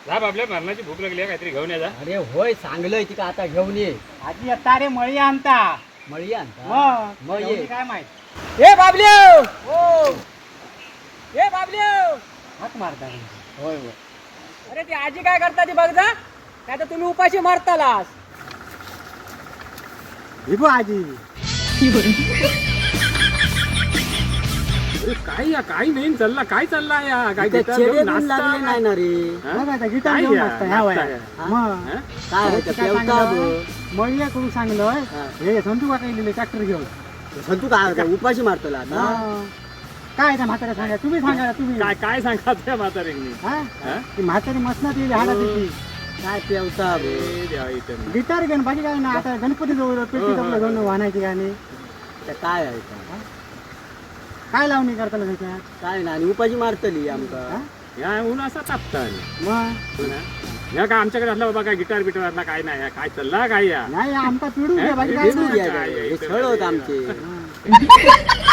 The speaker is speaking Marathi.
जा बाबल्या मरणाची भूक लागली आहे, काहीतरी घेऊन या जा. अरे होय चांगलंय ती का आता घेऊन ये. आजी आता रे मळी आणता मळी आणता मग मग घेऊन ये. ये काय माहित ए बाबल्यो हो ए बाबल्यो. हाक मारता होय होय. अरे ती आजी काय करता ती बघ जा. काय तर तुम्ही उपाशी मारतालास. भिगू आजी अरे काय या काय नाही चालला, काय चालला या काय इथे गिटार चेडे घेऊन पण नाचता लागले नाही काय? ना रे. हा? बघा गिटार काय घेऊन या? नाचता ह्या नाचता वयात. या? मग हा? काय आहे काय ते पेवता सांगितलं? मळी करून सांगलं हा. हे संतू काका इलेले ट्रॅक्टर घेऊन संतू काय उपाशी मारतला आता. हा. काय त्या म्हाताऱ्या सांगा तुम्ही सांगा तुम्ही काय काय सांगा त्या म्हातारींनी? हा? हा? ती म्हातारी मसनात येईल हाडा तिची काय पेवता बे. ए देवा, इथं नाही. गिटार घेऊन बाकी काय ना आता गणपती जवळ पेटी जवळ घेऊन वाहनायची गाणी ते काय आहे का? काय लावणी करताना त्याच्यात काय ना आणि उपाशी मारतली आमका. हा? या ऊन असा तापता मग या काय आमच्याकडे असला बाबा काय गिटार बिटार असला काय नाही या, काय चालला काय या नाही आमचा पिढू हा? बाकी काय पिढू नाही काय? हे छळ होत आमचे. हा.